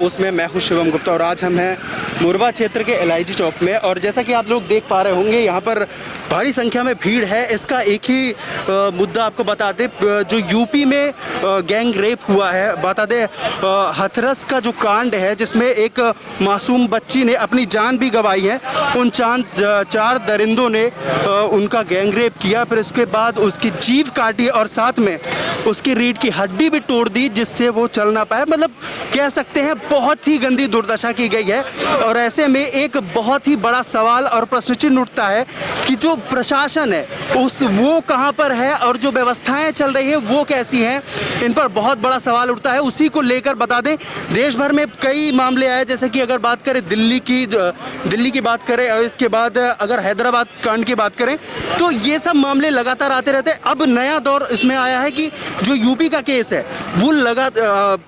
उसमें मैं हूँ शिवम गुप्ता और आज हम हैं मुरबा क्षेत्र के LIG चौक में। और जैसा कि आप लोग देख पा रहे होंगे यहाँ पर भारी संख्या में भीड़ है। इसका एक ही मुद्दा आपको बता दें, जो यूपी में गैंग रेप हुआ है, बता दें हाथरस का जो कांड है जिसमें एक मासूम बच्ची ने अपनी जान भी गंवाई है। उन चार दरिंदों ने उनका गैंग रेप किया, फिर उसके बाद उसकी जीभ काटी और साथ में उसकी रीढ़ की हड्डी भी तोड़ दी जिससे वो चल ना पाए। मतलब कह सकते हैं बहुत ही गंदी दुर्दशा की गई है। और ऐसे में एक बहुत ही बड़ा सवाल और प्रश्न चिन्ह उठता है कि जो प्रशासन है वो कहां पर है और जो व्यवस्थाएं चल रही है वो कैसी हैं, इन पर बहुत बड़ा सवाल उठता है। उसी को लेकर बता दें देश भर में कई मामले आए, जैसे कि अगर बात करें दिल्ली की बात करें और इसके बाद अगर हैदराबाद कांड की बात करें तो ये सब मामले लगातार आते रहते हैं। अब नया दौर इसमें आया है कि जो यूपी का केस है वो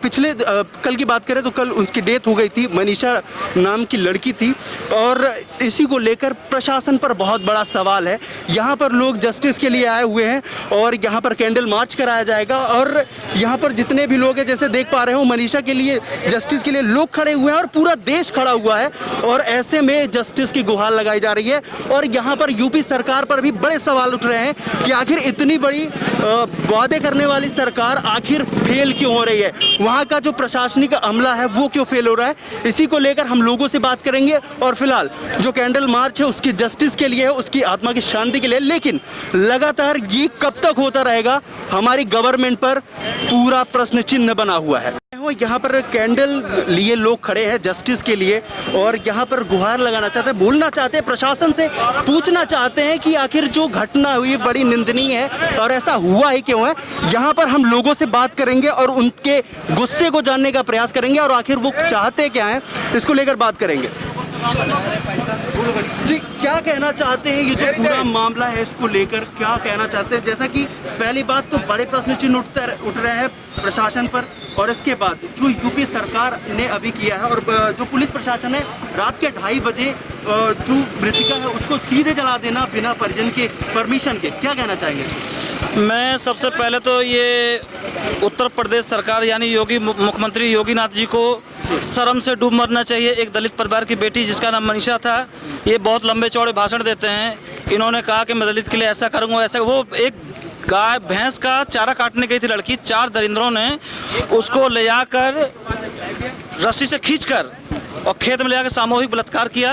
पिछले कल की बात करें तो कल उसकी डेथ हो गई थी, मनीषा नाम की लड़की थी। और इसी को लेकर प्रशासन पर बहुत बड़ा सवाल है। यहाँ पर लोग जस्टिस के लिए आए हुए हैं और यहाँ पर कैंडल मार्च कराया जाएगा। और यहाँ पर जितने भी लोग हैं, जैसे देख पा रहे हो, मनीषा के लिए, जस्टिस के लिए लोग खड़े हुए हैं और पूरा देश खड़ा हुआ है। और ऐसे में जस्टिस की गुहार लगाई जा रही है। और यहाँ पर यूपी सरकार पर भी बड़े सवाल उठ रहे हैं कि आखिर इतनी बड़ी वादे करने वाली सरकार आखिर फेल क्यों हो रही है, वहाँ का जो प्रशासनिक अमला है वो क्यों फेल हो रहा है। इसी को लेकर हम लोगों से बात करेंगे। और फिलहाल जो कैंडल मार्च है उसकी जस्टिस के लिए है, उसकी आत्मा की शांति के लिए। लेकिन लगातार ये कब तक होता रहेगा, हमारी गवर्नमेंट पर पूरा प्रश्न चिन्ह बना हुआ है। यहाँ पर कैंडल लिए लोग खड़े हैं जस्टिस के लिए और यहाँ पर गुहार लगाना चाहते हैं, बोलना चाहते हैं, प्रशासन से पूछना चाहते हैं कि आखिर जो घटना हुई बड़ी निंदनीय है और ऐसा हुआ ही क्यों है। यहाँ पर हम लोगों से बात करेंगे और उनके गुस्से को जानने का प्रयास करेंगे और आखिर वो चाहते क्या हैं इसको लेकर बात करेंगे। जी, क्या कहना चाहते हैं, ये जो पूरा मामला है इसको लेकर क्या कहना चाहते हैं। जैसा कि पहली बात तो बड़े प्रश्न चिन्ह उठ रहे हैं प्रशासन पर, और इसके बाद जो यूपी सरकार ने अभी किया है और जो पुलिस प्रशासन है रात के 2:30 बजे जो मृतिका है उसको सीधे जला देना बिना परिजन के परमिशन के, क्या कहना चाहेंगे। मैं सबसे पहले तो ये उत्तर प्रदेश सरकार यानी मुख्यमंत्री योगीनाथ जी को शर्म से डूब मरना चाहिए। एक दलित परिवार की बेटी जिसका नाम मनीषा था, ये बहुत लंबे चौड़े भाषण देते हैं। इन्होंने कहा कि मैं दलित के लिए ऐसा करूँगा ऐसा। वो एक गाय भैंस का चारा काटने गई थी लड़की, 4 दरिंदरों ने उसको ले जाकर रस्सी से खींचकर और खेत में ले जाकर सामूहिक बलात्कार किया।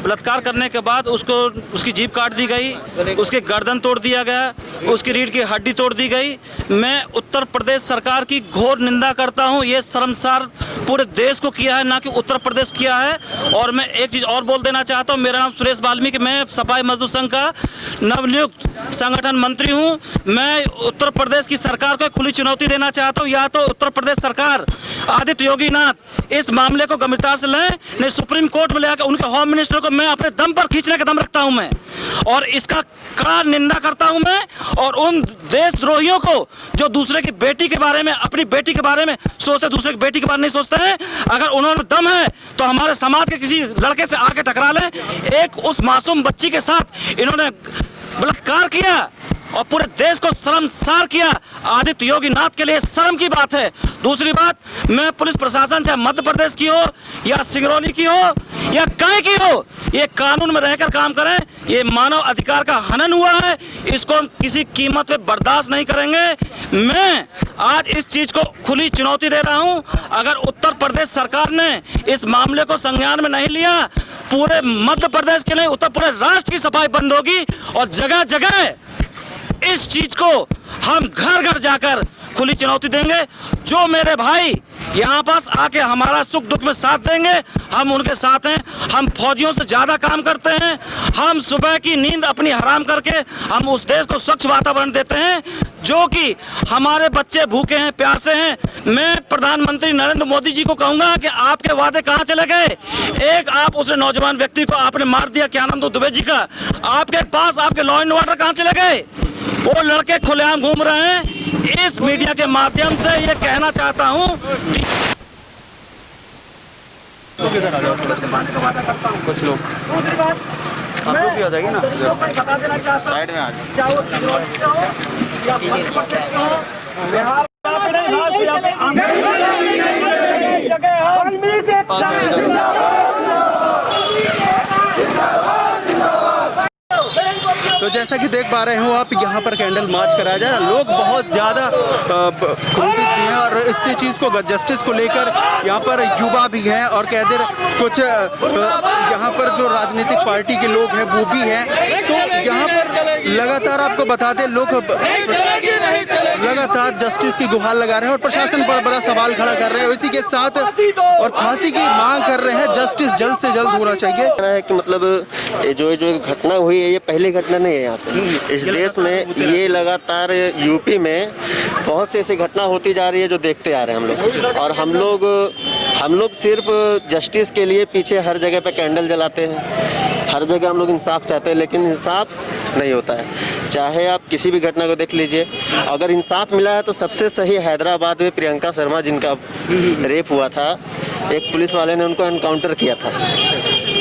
बलात्कार करने के बाद उसकी जीभ काट दी गई, उसके गर्दन तोड़ दिया गया, उसकी रीढ़ की हड्डी तोड़ दी गई। मैं उत्तर प्रदेश सरकार की घोर निंदा करता हूं। ये शर्मसार पूरे देश को किया है, ना कि उत्तर प्रदेश किया है। और मैं एक चीज़ और बोल देना चाहता हूं, मेरा नाम सुरेश वाल्मीकि, मैं सफाई मजदूर संघ का नवनियुक्त संगठन मंत्री हूं। मैं उत्तर प्रदेश की सरकार को खुली चुनौती देना चाहता हूं, या तो उत्तर प्रदेश सरकार आदित्य योगीनाथ इस मामले को गंभीरता से लें, नहीं सुप्रीम कोर्ट में ले आकर उनके होम मिनिस्टर को मैं अपने दम पर खींचने का दम रखता हूं मैं, और इसका कड़ा निंदा करता हूं मैं। और उन देशद्रोहियों को जो दूसरे की बेटी के बारे में, अपनी बेटी के बारे में सोचते, दूसरे की बेटी के बारे में नहीं सोचते हैं, अगर उन्होंने दम है तो हमारे समाज के किसी लड़के से आके टकरा लें। एक उस मासूम बच्ची के साथ इन्होंने बलात्कार किया और पूरे देश को शर्मसार किया। आदित्य योगीनाथ के लिए शर्म की बात है। दूसरी बात, मैं पुलिस प्रशासन चाहे मध्य प्रदेश की हो या सिंगरौली की हो या कहीं की हो, ये कानून में रहकर काम करें। ये मानव अधिकार का हनन हुआ है, इसको हम किसी कीमत पे बर्दाश्त नहीं करेंगे। मैं आज इस चीज को खुली चुनौती दे रहा हूं। अगर उत्तर प्रदेश सरकार ने इस मामले को संज्ञान में नहीं लिया, पूरे मध्य प्रदेश के नहीं पूरे राष्ट्र की सफाई बंद होगी। और जगह जगह इस चीज को हम घर घर जाकर खुली चुनौती देंगे। जो मेरे भाई यहाँ पास आके हमारा सुख दुख में साथ देंगे, हम उनके साथ हैं। हम फौजियों से ज्यादा काम करते हैं। हम सुबह की नींद अपनी हराम करके हम उस देश को स्वच्छ वातावरण देते हैं, जो कि हमारे बच्चे भूखे हैं, प्यासे हैं। मैं प्रधानमंत्री नरेंद्र मोदी जी को कहूंगा कि आपके वादे कहाँ चले गए। एक आप उस नौजवान व्यक्ति को आपने मार दिया, क्या नाम था दुबे जी का, आपके पास आपके लॉ एंड ऑर्डर कहाँ चले गए। वो लड़के खुलेआम घूम रहे हैं। इस मीडिया के माध्यम से ये कहना चाहता हूँ कि कुछ लोग आप लोग भी आ जाएंगे ना, साइड में आ जाए। जैसा कि देख पा रहे हो आप, यहाँ पर कैंडल मार्च कराया जा रहा है। लोग बहुत ज़्यादा क्रोधित भी हैं और इस चीज़ को, जस्टिस को लेकर यहाँ पर युवा भी हैं और कहते कुछ यहाँ पर जो राजनीतिक पार्टी के लोग हैं वो भी हैं। तो यहाँ पर लगातार आपको बता दें, लोग लगातार जस्टिस की गुहार लगा रहे हैं और प्रशासन पर बड़ा सवाल खड़ा कर रहे हैं। इसी के साथ और फांसी की मांग कर रहे हैं, जस्टिस जल्द से जल्द होना चाहिए। है कि मतलब जो घटना हुई है ये पहली घटना नहीं है यहाँ पे। इस देश में ये लगातार यूपी में बहुत सी ऐसी घटना होती जा रही है जो देखते आ रहे हैं हम लोग। और हम लोग सिर्फ जस्टिस के लिए पीछे हर जगह पे कैंडल जलाते हैं, हर जगह हम लोग इंसाफ चाहते हैं, लेकिन इंसाफ नहीं होता है। चाहे आप किसी भी घटना को देख लीजिए, अगर इंसाफ मिला है तो सबसे सही हैदराबाद में प्रियंका शर्मा जिनका रेप हुआ था, एक पुलिस वाले ने उनको एनकाउंटर किया था,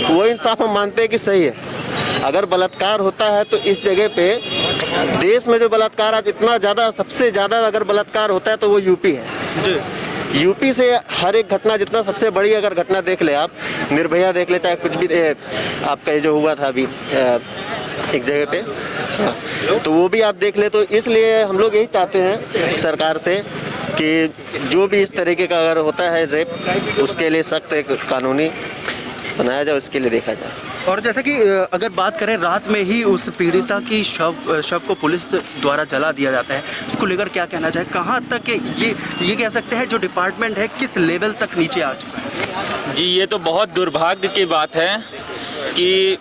वो इंसाफ हम मानते हैं कि सही है। अगर बलात्कार होता है तो इस जगह पे देश में जो बलात्कार आज इतना ज़्यादा, सबसे ज़्यादा अगर बलात्कार होता है तो वो यूपी है। यूपी से हर एक घटना, जितना सबसे बड़ी अगर घटना देख ले आप, निर्भया देख ले, चाहे कुछ भी आपका जो हुआ था अभी एक जगह पे, तो वो भी आप देख ले। तो इसलिए हम लोग यही चाहते हैं सरकार से कि जो भी इस तरीके का अगर होता है रेप, उसके लिए सख्त एक कानूनी बनाया जाए, उसके लिए देखा जाए। और जैसा कि अगर बात करें, रात में ही उस पीड़िता की शव को पुलिस द्वारा जला दिया जाता है, इसको लेकर क्या कहना चाहे? कहाँ तक ये कह सकते हैं जो डिपार्टमेंट है किस लेवल तक नीचे आ चुका है? जी, ये तो बहुत दुर्भाग्य की बात है कि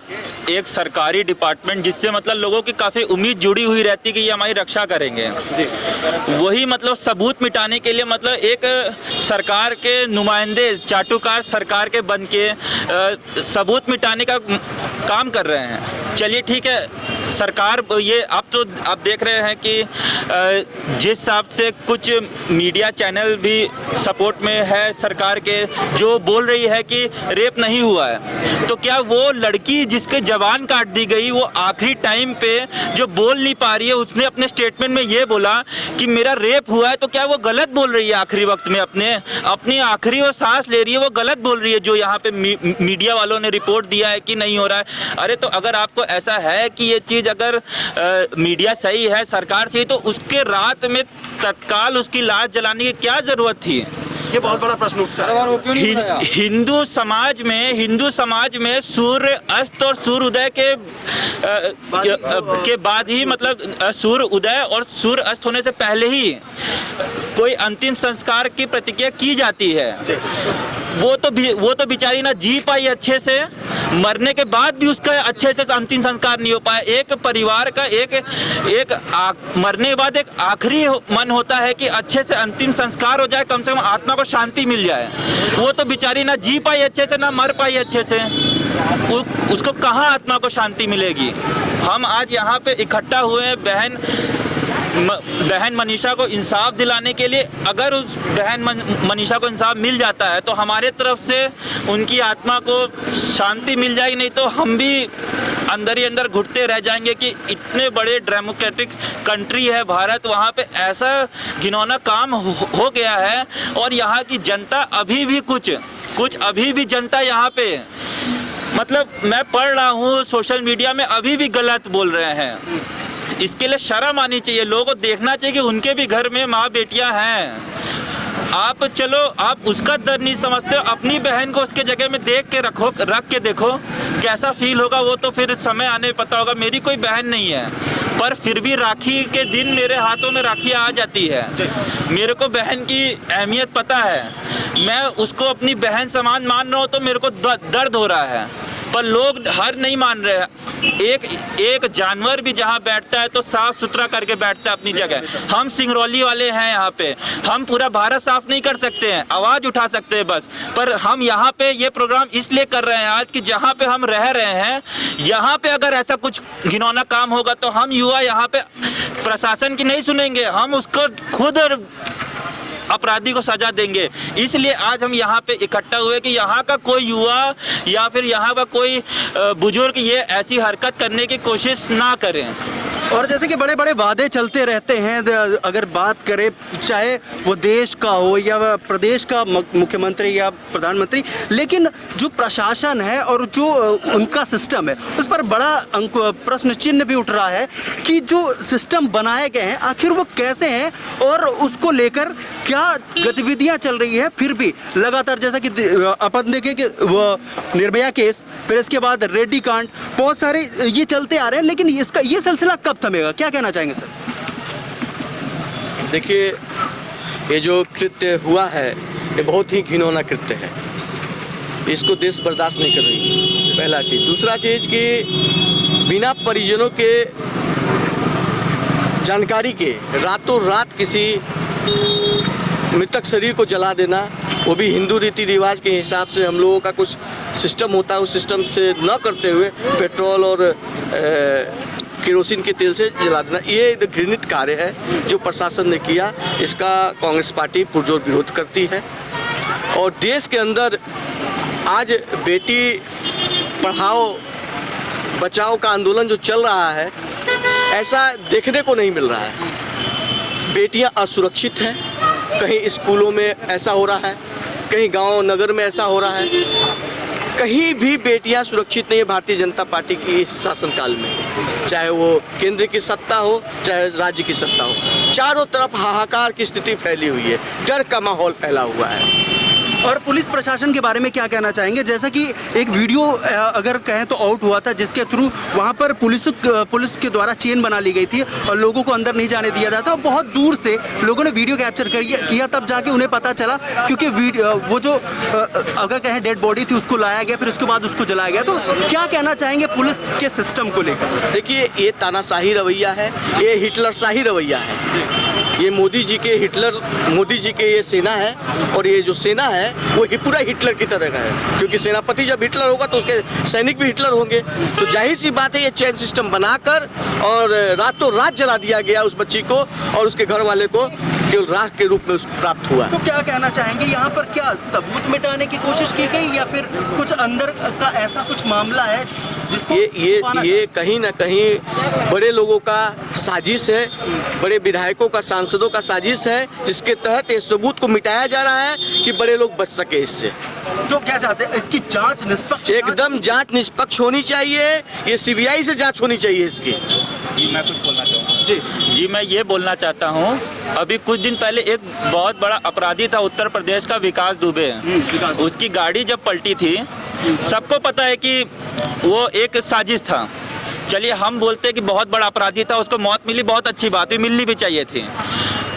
एक सरकारी डिपार्टमेंट जिससे मतलब लोगों की काफ़ी उम्मीद जुड़ी हुई रहती है कि ये हमारी रक्षा करेंगे, वही मतलब सबूत मिटाने के लिए मतलब एक सरकार के नुमाइंदे, चाटुकार सरकार के बन के सबूत मिटाने का काम कर रहे हैं। चलिए ठीक है, सरकार ये आप देख रहे हैं कि जिस हिसाब से कुछ मीडिया चैनल भी सपोर्ट में है सरकार के, जो बोल रही है कि रेप नहीं हुआ है, तो क्या वो लड़की जिसके जबान काट दी गई, वो आखिरी टाइम पे जो बोल नहीं पा रही है, उसने अपने स्टेटमेंट में ये बोला कि मेरा रेप हुआ है, तो क्या वो गलत बोल रही है? आखिरी वक्त में अपनी आखिरी वो सांस ले रही है, वो गलत बोल रही है जो यहाँ पे मीडिया वालों ने रिपोर्ट दिया है कि नहीं हो रहा है। अरे तो अगर आपको ऐसा है कि ये चीज़ अगर मीडिया सही है, सरकार सही, तो उसके रात में तत्काल उसकी लाश जलाने की क्या ज़रूरत थी? ये बहुत बड़ा प्रश्न उठता है। हिंदू समाज में सूर्य अस्त और सूर्य उदय के बाद ही मतलब सूर्य उदय और सूर्य अस्त होने से पहले ही कोई अंतिम संस्कार की प्रतिक्रिया की जाती है। वो तो बेचारी ना जी पाई अच्छे से, मरने के बाद भी उसका अच्छे से अंतिम संस्कार नहीं हो पाया। एक परिवार का मरने के बाद एक आखिरी मन होता है कि अच्छे से अंतिम संस्कार हो जाए, कम से कम आत्मा को शांति मिल जाए। वो तो बेचारी ना जी पाई अच्छे से, ना मर पाई अच्छे से, उसको कहाँ आत्मा को शांति मिलेगी? हम आज यहाँ पे इकट्ठा हुए हैं बहन मनीषा को इंसाफ दिलाने के लिए। अगर उस बहन मनीषा को इंसाफ मिल जाता है तो हमारे तरफ से उनकी आत्मा को शांति मिल जाएगी, नहीं तो हम भी अंदर ही अंदर घुटते रह जाएंगे कि इतने बड़े डेमोक्रेटिक कंट्री है भारत, वहाँ पे ऐसा घिनौना काम हो गया है। और यहाँ की जनता अभी भी कुछ अभी भी जनता यहाँ पे, मतलब मैं पढ़ रहा हूँ सोशल मीडिया में, अभी भी गलत बोल रहे हैं। इसके लिए शर्म आनी चाहिए, लोगों को देखना चाहिए कि उनके भी घर में माँ बेटियां हैं। आप उसका दर्द नहीं समझते, अपनी बहन को उसके जगह में रख के देखो कैसा फील होगा। वो तो फिर समय आने में पता होगा। मेरी कोई बहन नहीं है, पर फिर भी राखी के दिन मेरे हाथों में राखी आ जाती है। मेरे को बहन की अहमियत पता है, मैं उसको अपनी बहन समान मान रहा हूँ, तो मेरे को दर्द हो रहा है। पर लोग हर नहीं मान रहे हैं। एक जानवर भी जहाँ बैठता है तो साफ सुथरा करके बैठता है अपनी जगह। हम सिंगरौली वाले हैं यहाँ पे, हम पूरा भारत साफ नहीं कर सकते हैं, आवाज़ उठा सकते हैं बस। पर हम यहाँ पे ये प्रोग्राम इसलिए कर रहे हैं आज कि जहाँ पे हम रह रहे हैं, यहाँ पे अगर ऐसा कुछ घिनौना काम होगा तो हम युवा यहाँ पे प्रशासन की नहीं सुनेंगे, हम उसको खुद अपराधी को सजा देंगे। इसलिए आज हम यहाँ पे इकट्ठा हुए कि यहाँ का कोई युवा या फिर यहाँ का कोई बुजुर्ग ये ऐसी हरकत करने की कोशिश ना करें। और जैसे कि बड़े बड़े वादे चलते रहते हैं, अगर बात करें चाहे वो देश का हो या प्रदेश का मुख्यमंत्री या प्रधानमंत्री, लेकिन जो प्रशासन है और जो उनका सिस्टम है उस पर बड़ा प्रश्न चिन्ह भी उठ रहा है कि जो सिस्टम बनाए गए हैं आखिर वो कैसे हैं और उसको लेकर क्या गतिविधियां चल रही है। फिर भी लगातार जैसा कि अपन देखें कि वो निर्भया केस, फिर इसके बाद रेड्डी कांड, बहुत सारे ये चलते आ रहे हैं, लेकिन इसका ये सिलसिला कब थमेगा, क्या कहना चाहेंगे सर? देखिए, ये जो कृत्य हुआ है ये बहुत ही घिनौना कृत्य है, इसको देश बर्दाश्त नहीं कर रही, पहला चीज़। दूसरा चीज़ कि बिना परिजनों के जानकारी के रातों रात किसी मृतक शरीर को जला देना, वो भी हिंदू रीति रिवाज के हिसाब से हम लोगों का कुछ सिस्टम होता है, उस सिस्टम से न करते हुए पेट्रोल और केरोसिन के तेल से जला देना, ये एक घृणित कार्य है जो प्रशासन ने किया। इसका कांग्रेस पार्टी पुरजोर विरोध करती है। और देश के अंदर आज बेटी पढ़ाओ बचाओ का आंदोलन जो चल रहा है, ऐसा देखने को नहीं मिल रहा है। बेटियां असुरक्षित हैं, कहीं स्कूलों में ऐसा हो रहा है, कहीं गांव नगर में ऐसा हो रहा है, कहीं भी बेटियां सुरक्षित नहीं है भारतीय जनता पार्टी की इस शासनकाल में। चाहे वो केंद्र की सत्ता हो चाहे राज्य की सत्ता हो, चारों तरफ हाहाकार की स्थिति फैली हुई है, डर का माहौल फैला हुआ है। और पुलिस प्रशासन के बारे में क्या कहना चाहेंगे? जैसा कि एक वीडियो अगर कहें तो आउट हुआ था जिसके थ्रू वहां पर पुलिस के द्वारा चेन बना ली गई थी और लोगों को अंदर नहीं जाने दिया जाता। बहुत दूर से लोगों ने वीडियो कैप्चर किया, तब जाके उन्हें पता चला, क्योंकि वो जो अगर कहें डेड बॉडी थी उसको लाया गया, फिर उसके बाद उसको जलाया गया। तो क्या कहना चाहेंगे पुलिस के सिस्टम को लेकर? देखिए, ये तानाशाही रवैया है, ये हिटलरशाही रवैया है। ये मोदी जी के ये सेना है, और ये जो सेना है वो पूरा हिटलर की तरह का है, क्योंकि सेनापति जब हिटलर होगा तो उसके सैनिक भी हिटलर होंगे। तो जाहिर सी बात है, ये चेन सिस्टम बनाकर और रातों रात जला दिया गया उस बच्ची को, और उसके घर वाले को केवल राख के रूप में प्राप्त हुआ। तो क्या कहना चाहेंगे, यहाँ पर क्या सबूत मिटाने की कोशिश की गई या फिर कुछ अंदर का ऐसा कुछ मामला है जिसको ये कहीं ना कहीं बड़े लोगों का साजिश है, बड़े विधायकों का, सांसदों का साजिश है, जिसके तहत इस सबूत को मिटाया जा रहा है कि बड़े लोग बच सके इससे। तो क्या चाहते हैं, इसकी जांच निष्पक्ष, एकदम जांच निष्पक्ष होनी चाहिए, ये सीबीआई से जांच होनी चाहिए इसकी। मैं कुछ बोलना चाहूँगा जी, मैं ये बोलना चाहता हूँ, अभी कुछ दिन पहले एक बहुत बड़ा अपराधी था उत्तर प्रदेश का, विकास दुबे। उसकी गाड़ी जब पलटी थी, सबको पता है कि वो एक साजिश था। चलिए, हम बोलते हैं कि बहुत बड़ा अपराधी था, उसको मौत मिली, बहुत अच्छी बात हुई, मिलनी भी चाहिए थी,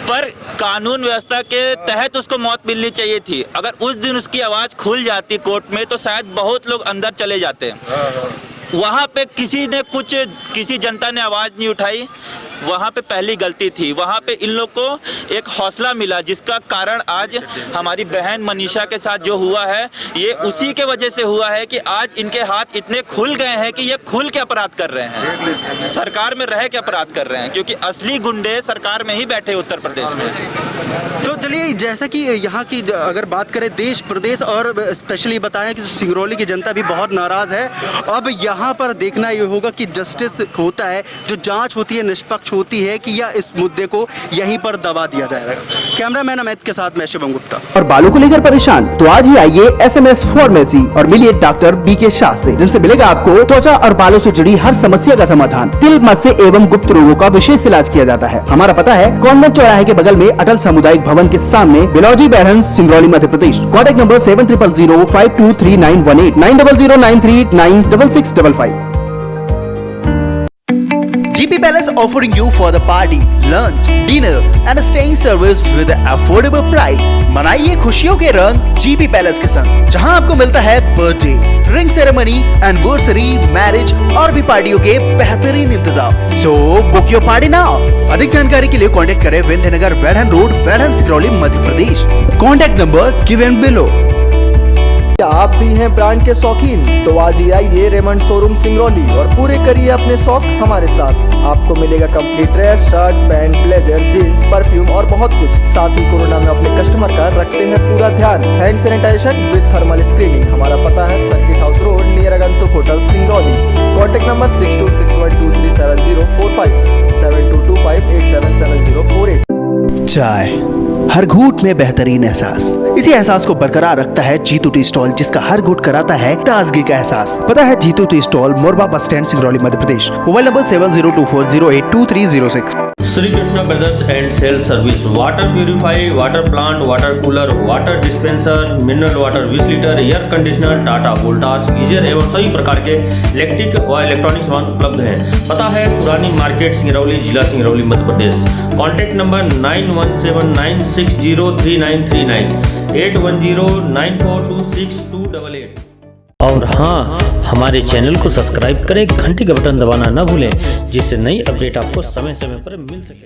पर कानून व्यवस्था के तहत उसको मौत मिलनी चाहिए थी। अगर उस दिन उसकी आवाज़ खुल जाती कोर्ट में तो शायद बहुत लोग अंदर चले जाते। वहाँ पे किसी जनता ने आवाज़ नहीं उठाई, वहाँ पे पहली गलती थी। वहाँ पे इन लोग को एक हौसला मिला, जिसका कारण आज हमारी बहन मनीषा के साथ जो हुआ है, ये उसी के वजह से हुआ है कि आज इनके हाथ इतने खुल गए हैं कि ये खुल के अपराध कर रहे हैं, सरकार में रह के अपराध कर रहे हैं, क्योंकि असली गुंडे सरकार में ही बैठे उत्तर प्रदेश में। तो चलिए, जैसा कि यहाँ की अगर बात करें देश प्रदेश और स्पेशली बताएं कि सिंगरौली की जनता भी बहुत नाराज़ है। अब यहाँ पर देखना ये होगा कि जस्टिस होता है, जो जांच होती है निष्पक्ष होती है, कि या इस मुद्दे को यहीं पर दबा दिया जाएगा। कैमरामैन अमित के साथ मैं शिवम गुप्ता। और बालों को लेकर परेशान तो आज ही आइए SMS फार्मेसी और मिलिए डॉक्टर BK शास्त्री, जिनसे मिलेगा आपको त्वचा और बालों से जुड़ी हर समस्या का समाधान। तिल, मस्से एवं गुप्त रोगों का विशेष इलाज किया जाता है। हमारा पता है कॉन्वेंट चौराहे के बगल में अटल सामुदायिक भवन के सामने, Bilauji Bairhan, Singrauli, Madhya Pradesh. Contact number 7000523918 9009396655। GP Palace offering you for the party, lunch, dinner and staying service with affordable price। मनाइए खुशियों के रंग GP Palace के संग, जहां आपको मिलता है birthday, ring ceremony, anniversary, marriage और भी पार्टियों के बेहतरीन इंतजाम। So book your party now. अधिक जानकारी के लिए कॉन्टैक्ट करें Vindhyanagar, Bairhan road, Bairhan, Singrauli, Madhya Pradesh. Contact number given below. क्या आप भी हैं ब्रांड के शौकीन? तो आज ही आइए रेमंड शोरूम सिंगरौली और पूरे करिए अपने शौक हमारे साथ। आपको मिलेगा complete dress, shirt, pant, blazer, jeans, perfume और बहुत कुछ। साथ ही कोरोना में अपने कस्टमर का रखते हैं पूरा ध्यान। Hand sanitization with thermal screening. हमारा पता है circuit house road near Agantuk hotel Singrauli. Contact number 6261237045 7225877048। चाय हर घूंट में बेहतरीन एहसास। इसी एहसास को बरकरार रखता है जीतू टी स्टॉल, जिसका हर घूंट कराता है ताजगी का एहसास। पता है Jitu tea stall, Morba bus stand, Singrauli, Madhya Pradesh. Mobile number 7024082306। Shri Krishna brothers and sale service, water purify, water plant, water cooler, water dispenser, mineral water 20 litre, air conditioner, Tata Voltas, geyser एवं सभी प्रकार के इलेक्ट्रिक व इलेक्ट्रॉनिक सामान उपलब्ध हैं। पता है पुरानी मार्केट, सिंगरौली, जिला सिंगरौली, मध्य प्रदेश। Contact number 9179603939 8109426288। और हाँ, हमारे चैनल को सब्सक्राइब करें, घंटी का बटन दबाना न भूलें, जिससे नई अपडेट आपको समय समय पर मिल सके।